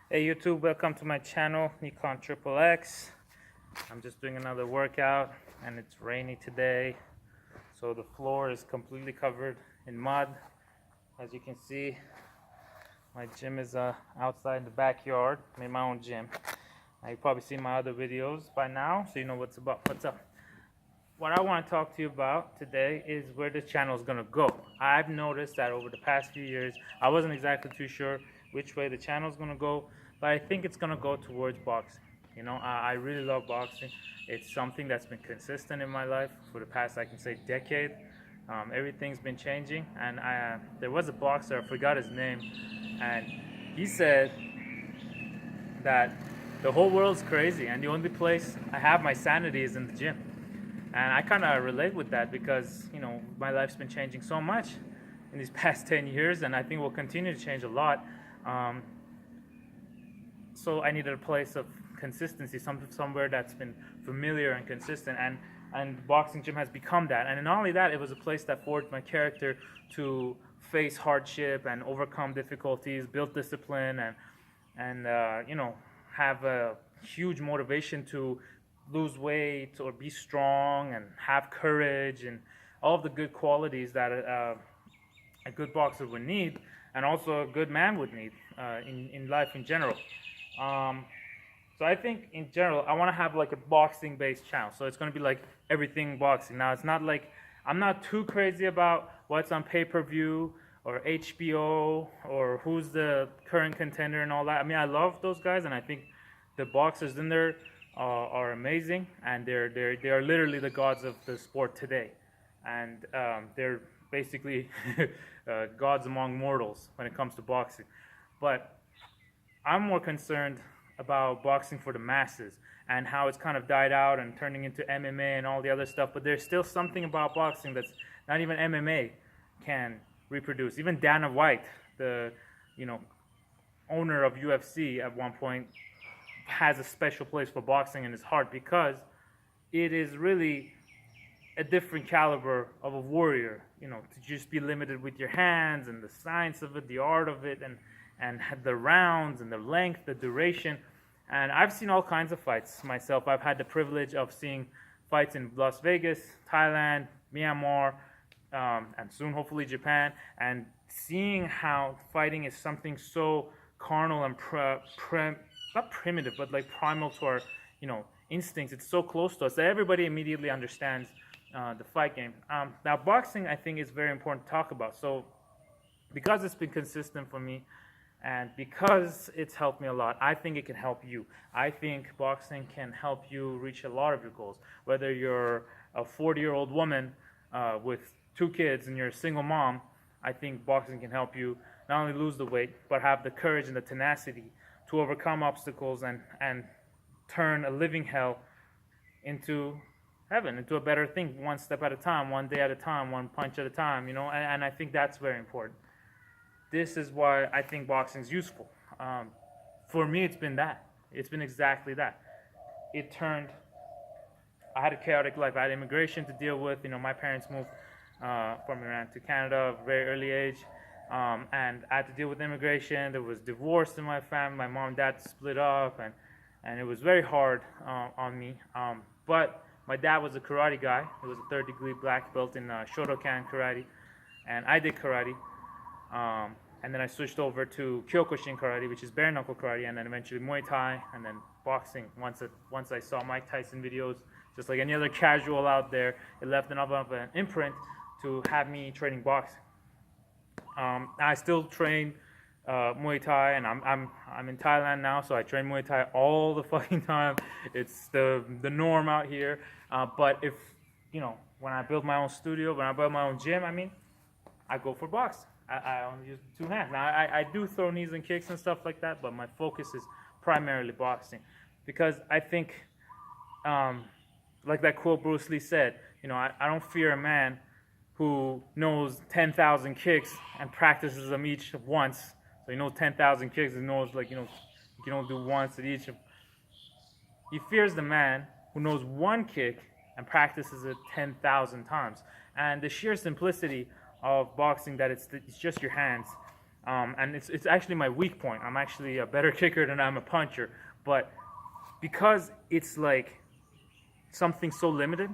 Hey YouTube, welcome to my channel, Nikon Triple X. I'm just doing another workout and it's rainy today. So the floor is completely covered in mud. As you can see, my gym is outside in the backyard. Made my own gym. You've probably seen my other videos by now, so you know what's up. What I want to talk to you about today is where this channel is going to go. I've noticed that over the past few years, I wasn't exactly too sure which way the channel is going to go, but I think it's going to go towards boxing. You know, I really love boxing. It's something that's been consistent in my life for the past, I can say, decade. Everything's been changing, and there was a boxer, I forgot his name, and he said that the whole world's crazy, and the only place I have my sanity is in the gym. And I kind of relate with that because, you know, my life's been changing so much in these past 10 years, and I think will continue to change a lot. Um, so I needed a place of consistency, somewhere that's been familiar and consistent, and boxing gym has become that. And not only that, it was a place that forged my character to face hardship and overcome difficulties, build discipline, and you know, have a huge motivation to lose weight or be strong and have courage and all of the good qualities that a good boxer would need, and also a good man would need in life in general. Um, so I think in general, I want to have like a boxing based channel. So it's going to be like everything boxing. Now, it's not like I'm not too crazy about what's on pay-per-view or HBO or who's the current contender and all that. I mean, I love those guys, and I think the boxers in there are amazing, and they are literally the gods of the sport today, and they're basically gods among mortals when it comes to boxing. But I'm more concerned about boxing for the masses and how it's kind of died out and turning into MMA and all the other stuff. But there's still something about boxing that's not even MMA can reproduce. Even Dana White, the owner of UFC at one point, has a special place for boxing in his heart because it is really a different caliber of a warrior. You know, to just be limited with your hands and the science of it, the art of it, and the rounds and the length, the duration. And I've seen all kinds of fights myself. I've had the privilege of seeing fights in Las Vegas, Thailand, Myanmar, and soon hopefully Japan, and seeing how fighting is something so carnal and not primitive, but like primal to our, instincts. It's so close to us that everybody immediately understands the fight game. Now, boxing, I think, is very important to talk about. So, because it's been consistent for me, and because it's helped me a lot, I think it can help you. I think boxing can help you reach a lot of your goals. Whether you're a 40-year-old woman with 2 kids and you're a single mom, I think boxing can help you not only lose the weight, but have the courage and the tenacity to overcome obstacles and turn a living hell into heaven, into a better thing, one step at a time, one day at a time, one punch at a time, and I think that's very important. This is why I think boxing is useful. For me, it's been that. It's been exactly that. I had a chaotic life. I had immigration to deal with. My parents moved from Iran to Canada at a very early age. And I had to deal with immigration. There was divorce in my family. My mom and dad split up, and it was very hard on me. But my dad was a karate guy. He was a third-degree black belt in Shotokan karate, and I did karate. And then I switched over to Kyokushin karate, which is bare knuckle karate, and then eventually Muay Thai, and then boxing. Once I saw Mike Tyson videos, just like any other casual out there, it left enough of an imprint to have me training boxing. I still train Muay Thai, and I'm in Thailand now, so I train Muay Thai all the fucking time. It's the norm out here. But if when I build my own studio, when I build my own gym, I go for boxing. I only use 2 hands. Now I do throw knees and kicks and stuff like that, but my focus is primarily boxing, because I think, like that quote Bruce Lee said, I don't fear a man who knows 10,000 kicks and practices them each once. So he knows 10,000 kicks and knows you can only do once at each. He fears the man who knows 1 kick and practices it 10,000 times. And the sheer simplicity of boxing, that it's just your hands, And it's actually my weak point. I'm actually a better kicker than I'm a puncher, but because it's like something so limited,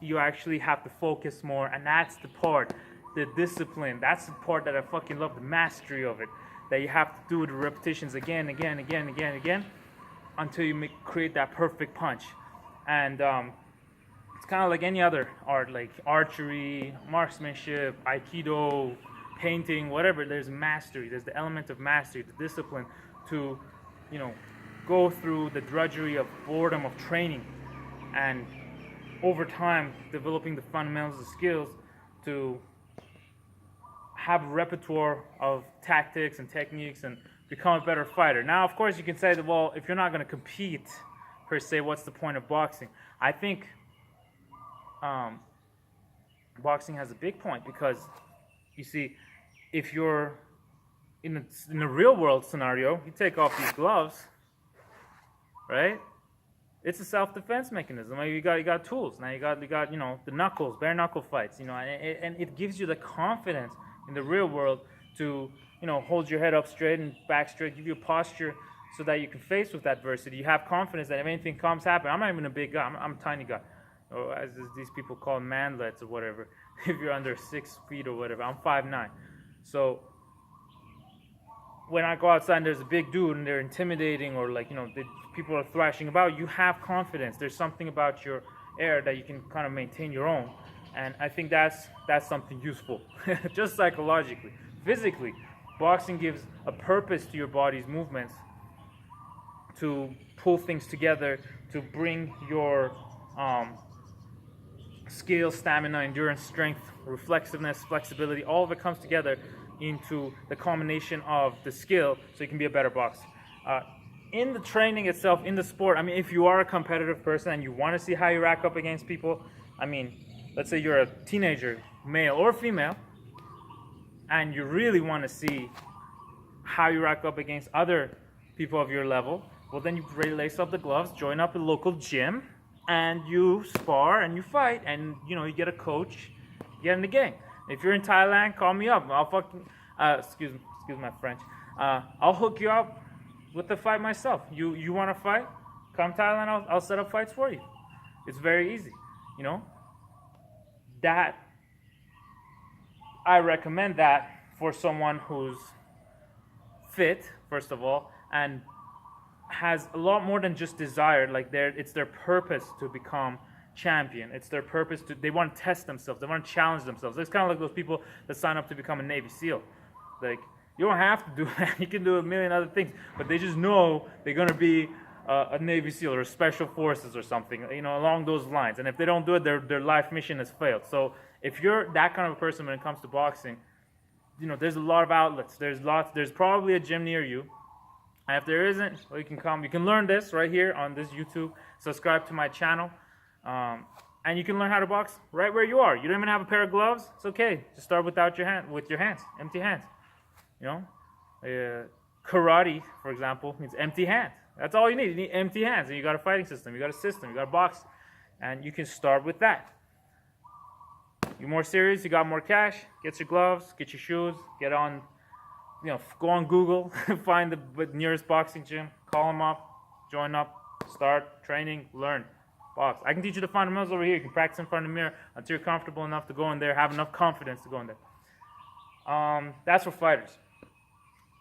you actually have to focus more, and that's the part, the discipline. That's the part that I fucking love, the mastery of it. That you have to do the repetitions again, until you create that perfect punch. And it's kind of like any other art, like archery, marksmanship, aikido, painting, whatever. There's mastery. There's the element of mastery, the discipline to, you know, go through the drudgery of boredom of training, and over time developing the fundamentals of skills to have a repertoire of tactics and techniques and become a better fighter. Now, of course, you can say that, well, if you're not going to compete per se, what's the point of boxing? I think boxing has a big point, because you see, if you're in a real world scenario, you take off these gloves, right? It's a self-defense mechanism. You got tools. Now you got the knuckles, bare knuckle fights, and it gives you the confidence in the real world to, hold your head up straight and back straight, give you a posture so that you can face with adversity. You have confidence that if anything comes happen, I'm not even a big guy, I'm a tiny guy, or as these people call manlets or whatever. If you're under 6 feet or whatever, I'm 5'9". So when I go outside and there's a big dude and they're intimidating, or people are thrashing about, you have confidence. There's something about your air that you can kind of maintain your own. And I think that's something useful, just psychologically. Physically, boxing gives a purpose to your body's movements, to pull things together, to bring your skill, stamina, endurance, strength, reflexiveness, flexibility, all of it comes together into the combination of the skill, so you can be a better boxer. In the training itself, in the sport, if you are a competitive person and you want to see how you rack up against people, let's say you're a teenager, male or female, and you really want to see how you rack up against other people of your level, well, then you lace up the gloves, join up a local gym, and you spar and you fight, and you get a coach, get in the game. If you're in Thailand, call me up. I'll fucking excuse my French. I'll hook you up with the fight myself. You want to fight? Come Thailand. I'll set up fights for you. It's very easy. That I recommend that for someone who's fit, first of all, and has a lot more than just desire. It's their purpose to become champion. It's their purpose they want to test themselves. They want to challenge themselves. It's kind of like those people that sign up to become a Navy SEAL. You don't have to do that. You can do a million other things, but they just know they're going to be a Navy SEAL or Special Forces or something, along those lines. And if they don't do it, their life mission has failed. So if you're that kind of a person when it comes to boxing, there's a lot of outlets. There's probably a gym near you. And if there isn't, well, you can come. You can learn this right here on this YouTube. Subscribe to my channel. And you can learn how to box right where you are. You don't even have a pair of gloves. It's okay. Just start with your hands, empty hands. Karate, for example, means empty hands. That's all you need. You need empty hands. And you got a fighting system. You got a system. You got a box. And you can start with that. You're more serious. You got more cash. Get your gloves. Get your shoes. Get on. Go on Google. Find the nearest boxing gym. Call them up. Join up. Start training. Learn. Box. I can teach you the fundamentals over here. You can practice in front of the mirror until you're comfortable enough to go in there, have enough confidence to go in there. That's for fighters.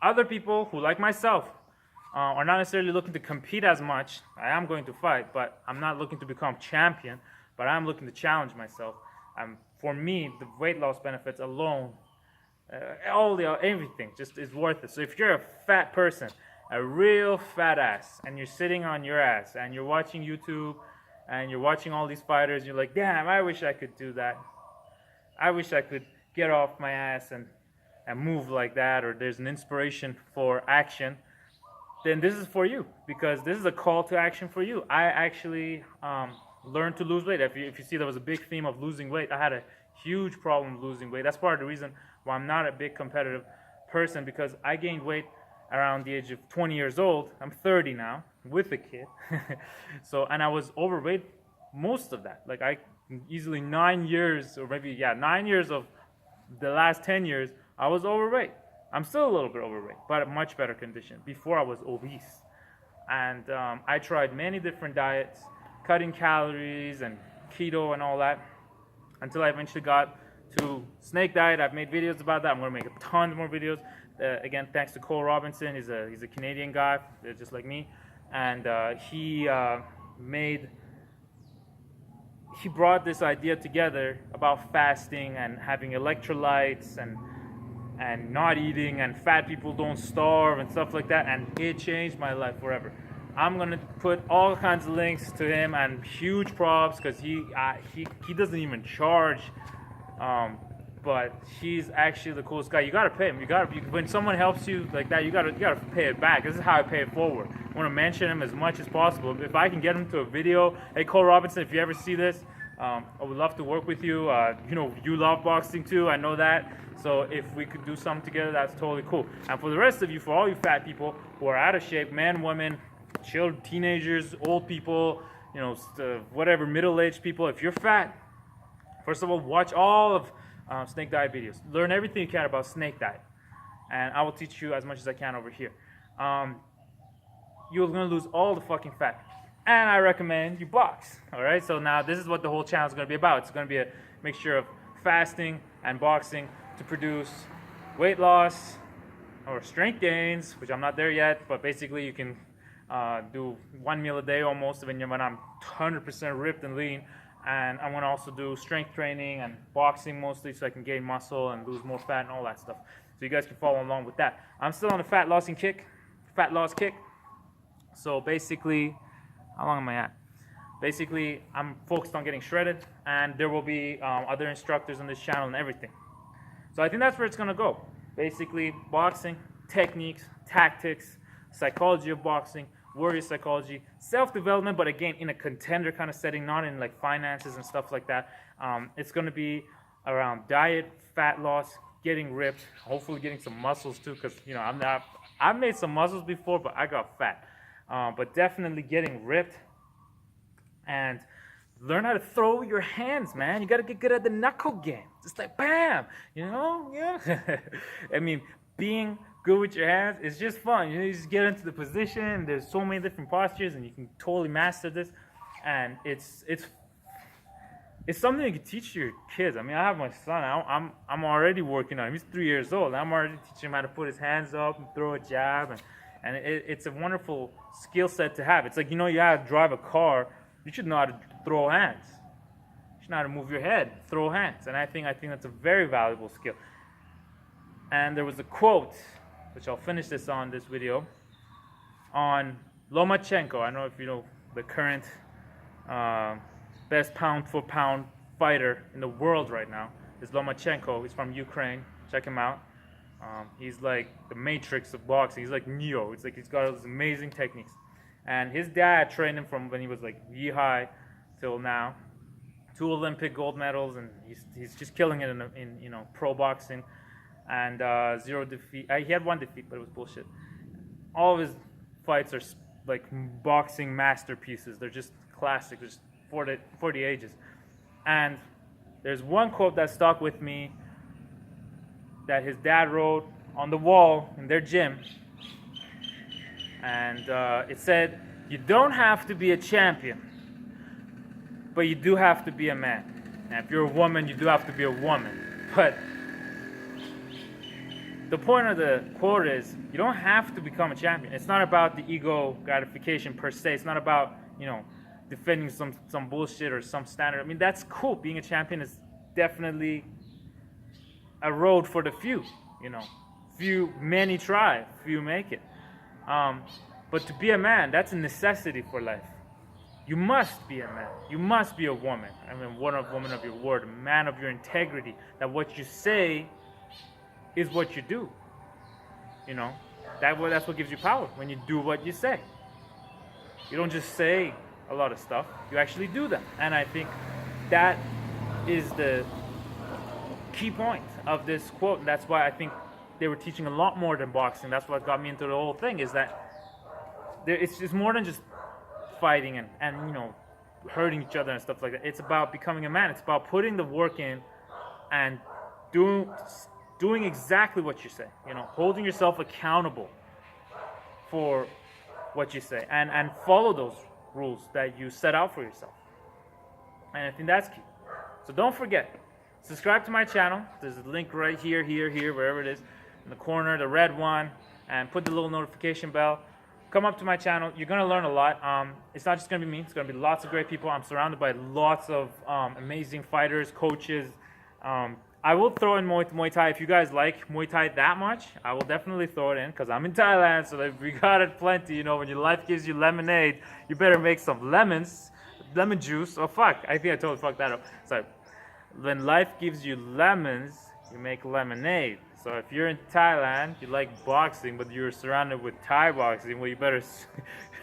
Other people who, like myself, are not necessarily looking to compete as much. I am going to fight, but I'm not looking to become champion, but I'm looking to challenge myself. For me, the weight loss benefits alone, everything just is worth it. So if you're a fat person, a real fat ass, and you're sitting on your ass, and you're watching YouTube, and you're watching all these fighters, you're like, damn, I wish I could do that. I wish I could get off my ass and move like that, or there's an inspiration for action, then this is for you, because this is a call to action for you. I actually learned to lose weight. If you see, there was a big theme of losing weight. I had a huge problem losing weight. That's part of the reason why I'm not a big competitive person, because I gained weight around the age of 20 years old. I'm 30 now with a kid. And I was overweight most of that. I easily 9 years, or maybe 9 years of the last 10 years, I was overweight. I'm still a little bit overweight, but in much better condition. Before I was obese. And I tried many different diets, cutting calories and keto and all that, until I eventually got to snake diet. I've made videos about that. I'm going to make a ton more videos. Again, thanks to Cole Robinson. He's a Canadian guy, just like me. And he brought this idea together about fasting and having electrolytes and not eating, and fat people don't starve and stuff like that, and it changed my life forever. I'm gonna put all kinds of links to him, and huge props, because he doesn't even charge, but he's actually the coolest guy. You gotta pay him. When someone helps you like that, you gotta pay it back. This is how I pay it forward. I want to mention him as much as possible. If I can get him to a video, hey Cole Robinson, if you ever see this, I would love to work with you. You love boxing too, I know that. So if we could do something together, that's totally cool. And for the rest of you, for all you fat people who are out of shape, men, women, children, teenagers, old people, whatever, middle-aged people, if you're fat, first of all, watch all of snake diet videos. Learn everything you can about snake diet. And I will teach you as much as I can over here. You're going to lose all the fucking fat. And I recommend you box. Alright, so now this is what the whole channel is going to be about. It's going to be a mixture of fasting and boxing to produce weight loss or strength gains, which I'm not there yet, but basically you can do one meal a day almost when I'm 100% ripped and lean. And I want to also do strength training and boxing mostly, so I can gain muscle and lose more fat and all that stuff. So you guys can follow along with that. I'm still on a fat loss kick. So basically, how long am I at? Basically, I'm focused on getting shredded, and there will be other instructors on this channel and everything. So I think that's where it's going to go. Basically, boxing, techniques, tactics, psychology of boxing, warrior psychology, self-development, but again, in a contender kind of setting, not in like finances and stuff like that. It's going to be around diet, fat loss, getting ripped, hopefully getting some muscles too, because, I've made some muscles before, but I got fat. But definitely getting ripped, and learn how to throw your hands, man. You got to get good at the knuckle game. Just like bam, yeah. I mean, being good with your hands is just fun. You just get into the position. There's so many different postures, and you can totally master this. And it's something you can teach your kids. I mean, I have my son. I'm already working on him. He's 3 years old. I'm already teaching him how to put his hands up and throw a jab, and it's a wonderful skill set to have. It's like, you know how to drive a car. You should know how to throw hands. You should know how to move your head, throw hands. And I think that's a very valuable skill. And there was a quote, which I'll finish this video, on Lomachenko. I don't know if you know the current best pound-for-pound fighter in the world right now is Lomachenko. He's from Ukraine. Check him out. He's like the matrix of boxing. He's like Neo. It's like he's got all these amazing techniques. And his dad trained him from when he was like knee-high till now. 2 Olympic gold medals, and he's just killing it in pro boxing. And 0 defeat. He had 1 defeat, but it was bullshit. All of his fights are like boxing masterpieces. They're just classic. They're just for the ages. And there's one quote that stuck with me that his dad wrote on the wall in their gym. And it said, "You don't have to be a champion, but you do have to be a man. And if you're a woman, you do have to be a woman." But the point of the quote is, you don't have to become a champion. It's not about the ego gratification per se. It's not about, defending some bullshit or some standard. I mean, that's cool. Being a champion is definitely a road for the few, Many try, few make it. But to be a man, that's a necessity for life. You must be a man. You must be a woman. I mean, woman of your word, a man of your integrity. That what you say is what you do. That's what gives you power, when you do what you say. You don't just say a lot of stuff, you actually do them. And I think that is the key point of this quote, and that's why I think they were teaching a lot more than boxing. That's what got me into the whole thing, is that it's more than just fighting and hurting each other and stuff like that. It's about becoming a man. It's about putting the work in and doing doing exactly what you say, you know, holding yourself accountable for what you say, and follow those rules that you set out for yourself. And I think that's key. So don't forget, subscribe to my channel. There's a link right here, wherever it is, in the corner, the red one, and put the little notification bell. Come up to my channel. You're gonna learn a lot. It's not just gonna be me. It's gonna be lots of great people. I'm surrounded by lots of amazing fighters, coaches. I will throw in Muay Thai. If you guys like Muay Thai that much, I will definitely throw it in, because I'm in Thailand, so we got it plenty. You know, when your life gives you lemonade, you better make some lemon juice. Oh fuck, I think I totally fucked that up. Sorry. When life gives you lemons, you make lemonade. So if you're in Thailand, you like boxing, but you're surrounded with Thai boxing, well, you better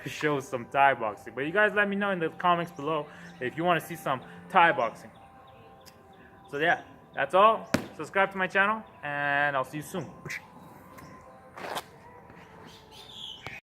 show some Thai boxing. But you guys let me know in the comments below if you want to see some Thai boxing. So yeah, that's all. Subscribe to my channel, and I'll see you soon.